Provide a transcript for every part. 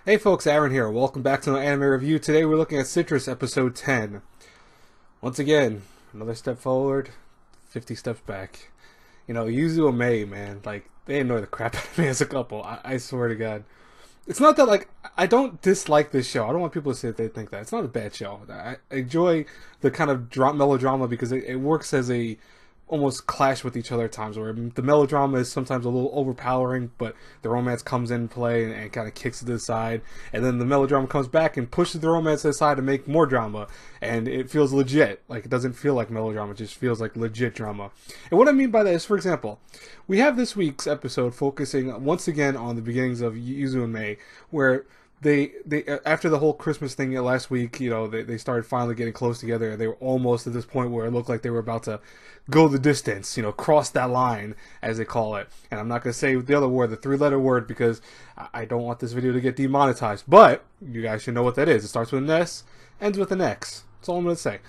Hey folks, Aaron here. Welcome back to an anime review. Today we're looking at Citrus episode 10. Once again, another step forward, 50 steps back. Yuzu and Mei, man, like, they annoy the crap out of me as a couple. I swear to God. It's not that, like, I don't dislike this show. I don't want people to say that they think that. It's not a bad show. I enjoy the kind of melodrama because it works as a almost clash with each other at times where the melodrama is sometimes a little overpowering, but the romance comes in play and kind of kicks it to the side, and then the melodrama comes back and pushes the romance to the side to make more drama, and it feels legit. Like, it doesn't feel like melodrama, it just feels like legit drama. And what I mean by that is, for example, we have this week's episode focusing once again on the beginnings of Yuzu and Mei, where they after the whole Christmas thing last week, they started finally getting close together, and they were almost at this point where it looked like they were about to go the distance, cross that line, as they call it. And I'm not going to say the other word, the three-letter word, because I don't want this video to get demonetized. But you guys should know what that is. It starts with an S, ends with an X. That's all I'm going to say.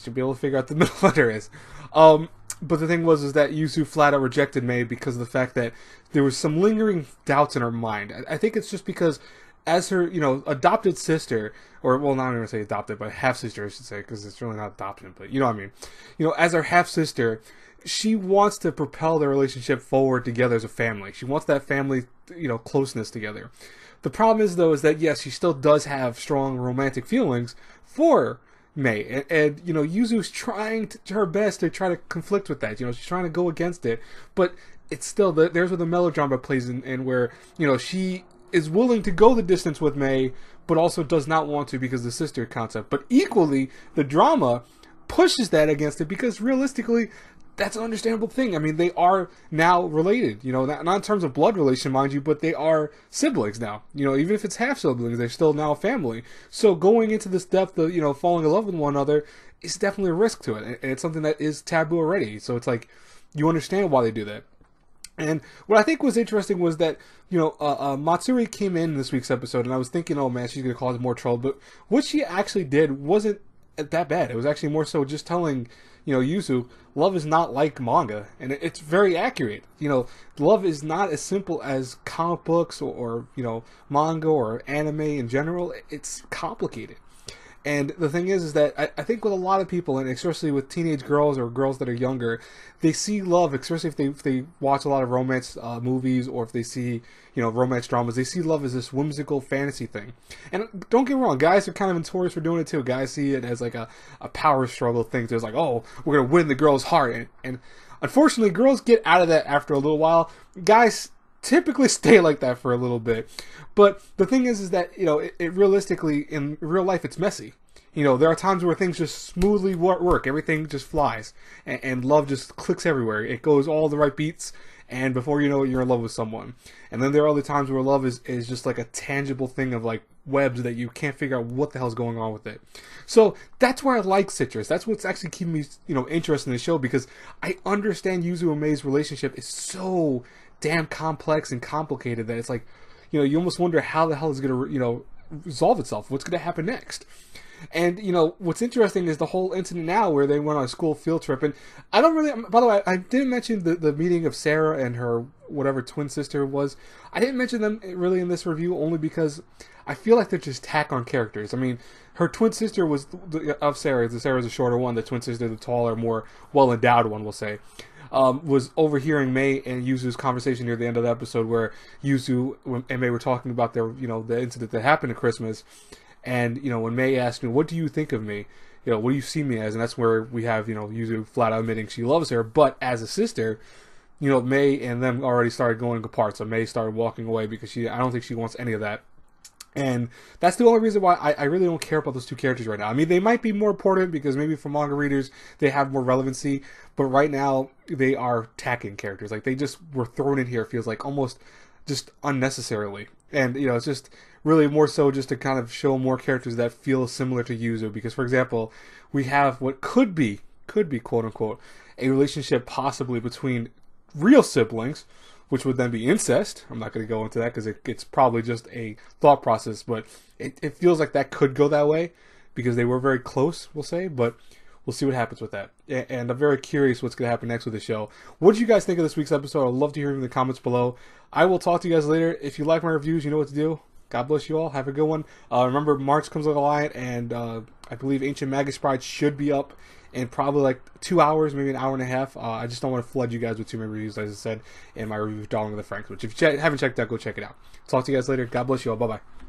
Should be able to figure out the middle letter is. But the thing is that Yuzu flat out rejected Mei because of the fact that there was some lingering doubts in her mind. I think it's just because as her, adopted sister, or, well, not even going to say adopted, but half-sister, I should say, because it's really not adoption, but you know what I mean. As her half-sister, she wants to propel their relationship forward together as a family. She wants that family, closeness together. The problem is, though, is that, yes, she still does have strong romantic feelings for Mei, and Yuzu's trying her best to try to conflict with that. She's trying to go against it, but it's still, there's where the melodrama plays in where, she is willing to go the distance with Mei, but also does not want to because of the sister concept. But equally, the drama pushes that against it because realistically, that's an understandable thing. I mean, they are now related, not in terms of blood relation, mind you, but they are siblings now. Even if it's half siblings, they're still now a family. So going into this depth of, falling in love with one another is definitely a risk to it. And it's something that is taboo already. So it's like, you understand why they do that. And what I think was interesting was that, Matsuri came in this week's episode, and I was thinking, oh man, she's going to cause more trouble. But what she actually did wasn't that bad. It was actually more so just telling, Yuzu, love is not like manga. And it's very accurate. Love is not as simple as comic books or manga or anime in general. It's complicated. And the thing is that I think with a lot of people, and especially with teenage girls or girls that are younger, they see love, especially if they watch a lot of romance movies or if they see, romance dramas, they see love as this whimsical fantasy thing. And don't get me wrong, guys are kind of notorious for doing it too. Guys see it as like a power struggle thing. There's like, oh, we're going to win the girl's heart. And unfortunately, girls get out of that after a little while. Guys typically stay like that for a little bit. But the thing is that, it realistically, in real life, it's messy. There are times where things just smoothly work. Everything just flies. And love just clicks everywhere. It goes all the right beats. And before you know it, you're in love with someone. And then there are other times where love is just like a tangible thing of like webs that you can't figure out what the hell's going on with it. So that's where I like Citrus. That's what's actually keeping me, interested in the show, because I understand Yuzu and Mei's relationship is so damn complex and complicated that it's like, you almost wonder how the hell is going to, resolve itself. What's going to happen next? And, what's interesting is the whole incident now where they went on a school field trip. And I don't really, by the way, I didn't mention the meeting of Sarah and her whatever twin sister was. I didn't mention them really in this review only because I feel like they're just tack on characters. I mean, her twin sister was, of Sarah, Sarah's a shorter one, the twin sister, the taller, more well-endowed one, we'll say. Was overhearing Mei and Yuzu's conversation near the end of the episode where Yuzu and Mei were talking about their, the incident that happened at Christmas. And, when Mei asked me, what do you think of me? What do you see me as? And that's where we have, Yuzu flat out admitting she loves her. But as a sister, Mei and them already started going apart. So Mei started walking away because I don't think she wants any of that. And that's the only reason why I really don't care about those two characters right now. I mean, they might be more important because maybe for manga readers, they have more relevancy. But right now, they are tacking characters. Like, they just were thrown in here, it feels like, almost just unnecessarily. And, it's just really more so just to kind of show more characters that feel similar to Yuzu. Because, for example, we have what could be, quote-unquote, a relationship possibly between real siblings, which would then be incest. I'm not going to go into that because it's probably just a thought process, but it feels like that could go that way because they were very close, we'll say, but we'll see what happens with that. And I'm very curious what's going to happen next with the show. What did you guys think of this week's episode? I'd love to hear in the comments below. I will talk to you guys later. If you like my reviews, you know what to do. God bless you all. Have a good one. Remember, March comes with a lion, and I believe Ancient Magus Pride should be up in probably like 2 hours, maybe an hour and a half. I just don't want to flood you guys with too many reviews, as I said in my review of Darling of the Franks, which if you haven't checked out, go check it out. Talk to you guys later. God bless you all. Bye-bye.